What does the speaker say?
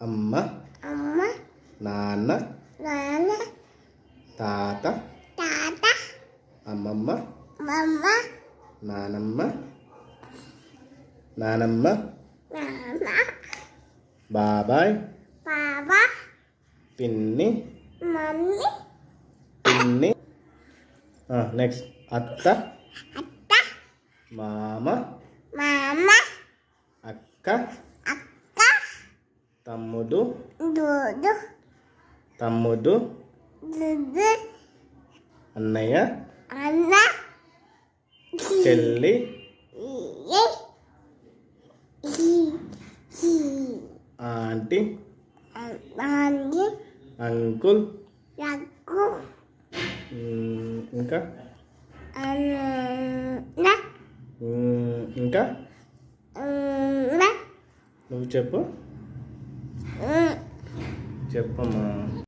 అమ్మ నాన్న తాత అమ్మమ్మ నానమ్మ బాబాయ్ పిన్ని నెక్స్ట్ అత్త మామ అక్క తమ్ముడు అన్నయ్య చెల్లి ఆంటీ అంకుల్ ఇంకా నువ్వు చెప్పమ్మా.